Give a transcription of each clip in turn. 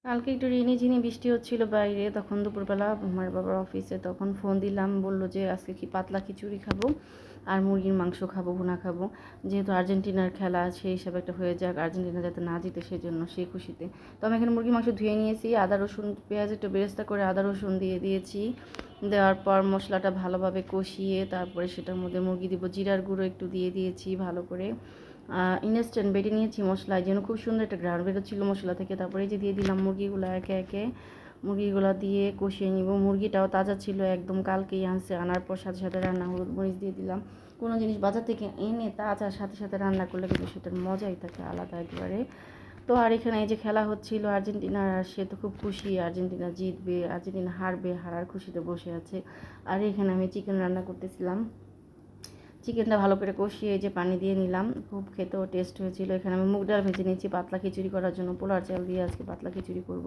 কালকে একটু ঝিনি বৃষ্টি হচ্ছিল বাইরে, তখন দুপুরবেলা আমার বাবার অফিসে, তখন ফোন দিলাম, বললো যে আজকে কি পাতলা খিচুড়ি খাবো আর মুরগির মাংস খাবো, ভুনা খাবো, যেহেতু আর্জেন্টিনার খেলা সেই হিসাবে একটা হয়ে যাক, আর্জেন্টিনা যাতে না জিতে সেজন্য, সেই খুশিতে। তো আমি এখানে মুরগির মাংস ধুয়ে নিয়েছি, আদা রসুন পেঁয়াজ একটু বেরেস্তা করে আদা রসুন দিয়ে দিয়েছি। দেওয়ার পর মশলাটা ভালোভাবে কষিয়ে তারপরে সেটার মধ্যে মুরগি দিব, জিরার গুঁড়ো একটু দিয়ে দিয়েছি ভালো করে। ইনস্ট্যান্ট বেটে নিয়েছি মশলায়, যেন খুব সুন্দর একটা ঘ্রাণ বেরোচ্ছিলো মশলা থেকে। তারপরে যে দিয়ে দিলাম মুরগিগুলো একে একে, মুরগিগুলো দিয়ে কষিয়ে নিব। মুরগিটাও তাজা ছিল একদম, কালকেই আনছে, আনার পর সাথে সাথে রান্না, হলুদ মরিচ দিয়ে দিলাম। কোনো জিনিস বাজার থেকে এনে তাজার সাথে সাথে রান্না করলে কিন্তু সেটার মজাই থাকে আলাদা একবারে। তো আর এখানে এই যে খেলা হচ্ছিল আর্জেন্টিনার, আর সে তো খুব খুশি, আর্জেন্টিনা জিতবে, আর্জেন্টিনা হারবে, হারার খুশিতে বসে আছে। আর এখানে আমি চিকেন রান্না করতেছিলাম, চিকেনটা ভালো করে কষিয়ে যে পানি দিয়ে নিলাম, খুব খেতেও টেস্ট হয়েছিল। এখানে আমি মুগ ডাল ভেজে নিয়েছি পাতলা খিচুড়ি করার জন্য, পোলার চাল দিয়ে আজকে পাতলা খিচুড়ি করব,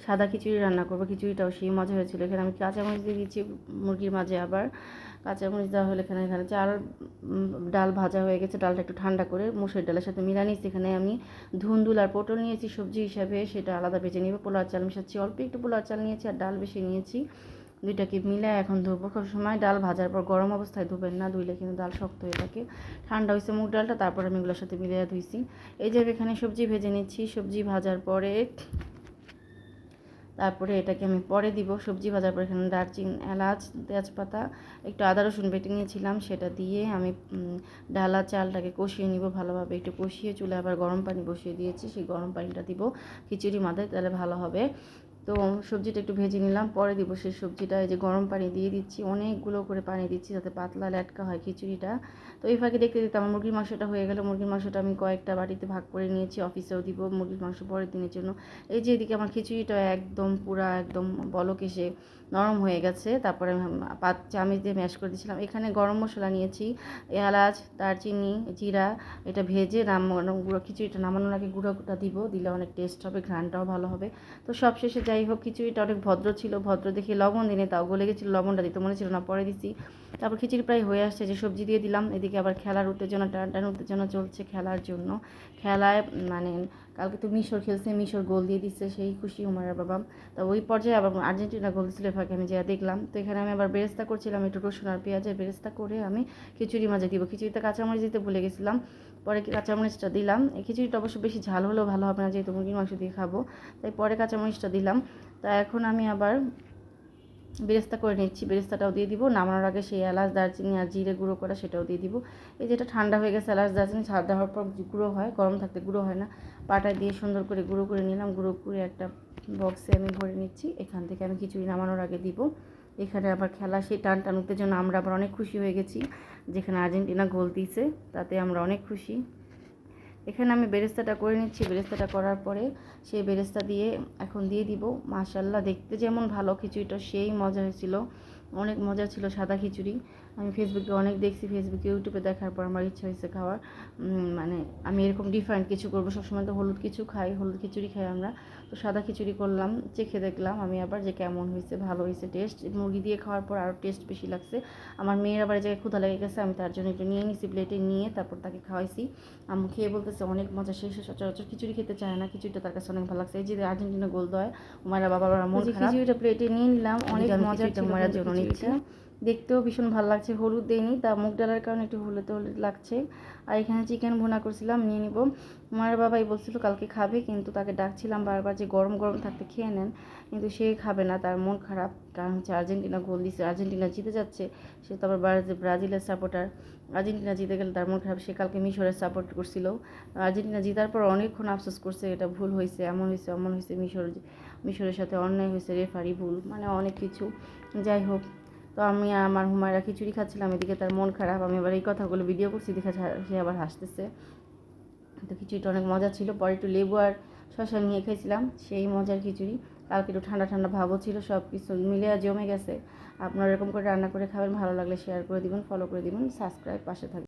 সাদা খিচুড়ি রান্না করব। খিচুড়িটাও সেই মজা হয়েছিল। এখানে আমি কাঁচামরিচ দিয়ে দিচ্ছি মুরগির মাঝে, আবার কাঁচামরিচ দেওয়া হলে এখানে এখানে চাল ডাল ভাজা হয়ে গেছে, ডালটা একটু ঠান্ডা করে মুসুর ডালের সাথে মিলা নিয়েছি। এখানে আমি ধুন্দুল আর পটল নিয়েছি সবজি হিসাবে, সেটা আলাদা ভেজে নিব। পোলার চাল মিশাচ্ছি, অল্প একটু পোলার চাল নিয়েছি আর ডাল বেশি নিয়েছি। দুইটাকে মিলে এখন ধুবো। সব সময় ডাল ভাজার পর গরম অবস্থায় ধুবেন না, ধুইলে কিন্তু ডাল শক্ত হয়ে থাকে। ঠান্ডা হয়েছে মুগ ডালটা, তারপর আমি এগুলোর সাথে মিলিয়ে ধুইছি। এই যে এখানে সবজি ভেজে নিচ্ছি, সবজি ভাজার পরে তারপরে এটাকে আমি পরে দিব। সবজি ভাজার পর এখানে দারচিনি, এলাচ, তেজপাতা, একটু আদা রসুন বেটে নিয়েছিলাম, সেটা দিয়ে আমি ডালা চালটাকে কষিয়ে নিব ভালোভাবে। একটু কষিয়ে চুলে আবার গরম পানি বসিয়ে দিয়েছি, সেই গরম পানিটা দিব খিচুড়ি মাথায়, তাহলে ভালো হবে। তো সবজিটা একটু ভেজে নিলাম, পরে দিব সেই সবজিটা। এই যে গরম পানি দিয়ে দিচ্ছি, অনেকগুলো করে পানি দিচ্ছি যাতে পাতলা ল্যাটকা হয় খিচুড়িটা। তো এই ফাঁকে দেখতে দেখতে আমার মুরগির মাংসটা হয়ে গেল। মুরগির মাংসটা আমি কয়েকটা বাটিতে ভাগ করে নিয়েছি, অফিসেও দিব মুরগির মাংস পরের দিনের জন্য। এই যে এদিকে আমার খিচুড়িটা একদম পুরা একদম বলক এসে নরম হয়ে গেছে। তারপরে আমি চামচ দিয়ে ম্যাশ করে দিয়েছিলাম। এখানে গরম মশলা নিয়েছি, এলাচ, দারচিনি, জিরা, এটা ভেজে গুঁড়ো, খিচুড়িটা নামানোর আগে গুঁড়োটা দিব, দিলে অনেক টেস্ট হবে, ঘ্রাণটাও ভালো হবে। তো সব শেষে যাই হোক, খিচুড়িটা অনেক ভদ্র ছিল, ভদ্র দেখে লবণ দিনে তাও গলে গেছিলো, লবণটা দিতে মনে ছিল না, পরে দিছি। তারপর খিচুড়ি প্রায় হয়ে আসছে, যে সবজি দিয়ে দিলাম। এদিকে আবার খেলার উত্তেজনা, টান উত্তেজনা চলছে খেলার জন্য। খেলায় মানে কালকে তো মিশর খেলছে, মিশর গোল দিয়ে দিচ্ছে, সেই খুশি হুমায়রার বাবা। তা ওই পর্যায়ে আবার আর্জেন্টিনা গোল দিচ্ছিল, ফাঁকে আমি যা দেখলাম। তো এখানে আমি আবার বেরেস্তা করছিলাম, একটু রসুন আর পেঁয়াজের বেরেস্তা করে আমি খিচুড়ি মাঝে দিব। খিচুড়িতে কাঁচামরিচ দিতে ভুলে গেছিলাম, পরে কাঁচামরিচটা দিলাম। এই খিচুড়িটা অবশ্য বেশি ঝাল হলেও ভালো হবে না, যেহেতু মুরগির মাংস দিয়ে খাবো, তাই পরে কাঁচামরিচটা দিলাম। তা এখন আমি আবার বেরেস্তা করে নিচ্ছি, বেরেস্তাটাও দিয়ে দিব। নামানোর আগে সেই এলাচ, দারচিনি আর জিরে গুঁড়ো করা সেটাও দিয়ে দিব। এই যেটা ঠান্ডা হয়ে গেছে, এলাচ দারচিনি ঠান্ডা হওয়ার পর গুঁড়ো হয়, গরম থাকতে গুঁড়ো হয় না। পাটায় দিয়ে সুন্দর করে গুঁড়ো করে নিলাম, গুঁড়ো করে একটা বক্সে আমি ভরে নিচ্ছি। এখান থেকে আমি খিচুড়ি নামানোর আগে দিব। এখানে আবার খেলা সেই টান উত্তেজনা, আমরা আবার অনেক খুশি হয়ে গেছি যেখানে আর্জেন্টিনা গোল দিয়েছে, তাতে আমরা অনেক খুশি। এখানে আমি বেরেস্তাটা করে নিচ্ছি। বেরেস্তাটা করার পরে সেই বেরেস্তা দিয়ে এখন দিয়ে দিব। মাশাল্লাহ, দেখতে যেমন ভালো, খিচুড়িটা সেই মজা হয়েছিল, অনেক মজা ছিল সাদা খিচুড়ি। আমি ফেসবুকে অনেক দেখছি, ফেসবুকে ইউটিউবে দেখার পর আমার ইচ্ছা হয়েছে খাওয়ার। মানে আমি এরকম ডিফারেন্ট কিছু করবো, সবসময় তো হলুদ কিছু খাই, হলুদ খিচুড়ি খাই আমরা। তো সাদা খিচুড়ি করলাম, চেখে দেখলাম আমি আবার যে কেমন হয়েছে, ভালো হয়েছে টেস্ট। মুরগি দিয়ে খাওয়ার পর আরও টেস্ট বেশি লাগছে। আমার মেয়ের আবার জায়গায় ক্ষুধা লেগে গেছে, আমি তার জন্য একটু নিয়ে নিছি প্লেটে, নিয়ে তারপর তাকে খাওয়াইছি। আম্মু খেয়ে বলতেছে অনেক মজা, শেষে সচরাচর খিচুড়ি খেতে চায় না, খিচুড়িটা তার কাছে অনেক ভালো লাগছে। এই যে আর্জেন্টিনা গোল দেয়, উমারা বাবার মন খারাপ। খিচুড়িটা প্লেটে নিয়ে নিলাম, অনেক মজা ছিল উমারার জন্য নিচ্ছি। দেখতেও ভীষণ ভালো লাগছে, হলুদ দেয়নি, তা মুগ ডালের কারণে একটু হলুদ হলুদ লাগছে। আর এখানে চিকেন ভুনা করছিলাম, নিয়ে নিব। উমার বাবাই বলছিল কালকে খাবে, কিন্তু তাকে ডাকছিলাম বারবার যে গরম গরম থাকতে খেয়ে নেন, কিন্তু সে খাবে না, তার মন খারাপ। কারণ হচ্ছে আর্জেন্টিনা গোল দিচ্ছে, আর্জেন্টিনা জিতে যাচ্ছে, সে তো আবার ব্রাজিলের সাপোর্টার। আর্জেন্টিনা জিতে গেলে তার মন খারাপ। সে কালকে মিশরের সাপোর্ট করছিল, আর্জেন্টিনা জিতার পর অনেকক্ষণ আফসোস করছে, এটা ভুল হয়েছে, এমন হয়েছে অমন হয়েছে, মিশরের সাথে অন্যায় হয়েছে, রেফারি ভুল, মানে অনেক কিছু। যাই হোক, তো আমি আমার হুমায়রা খিচুড়ি খাচ্ছিলাম, এদিকে তার মন খারাপ। আমি আবার এই কথাগুলো ভিডিও করছি, দেখে সে আবার হাসতেছে। তো খিচুড়িটা অনেক মজা ছিল, পরে একটু লেবু আর শসা নিয়ে খেয়েছিলাম, সেই মজার খিচুড়ি। কালকে একটু ঠান্ডা ঠান্ডা ভাবও ছিল, সব কিছু মিলে জমে গেছে। আপনারা এরকম করে রান্না করে খাবেন, ভালো লাগলে শেয়ার করে দিবেন, ফলো করে দিবেন, সাবস্ক্রাইব, পাশে থাকবেন।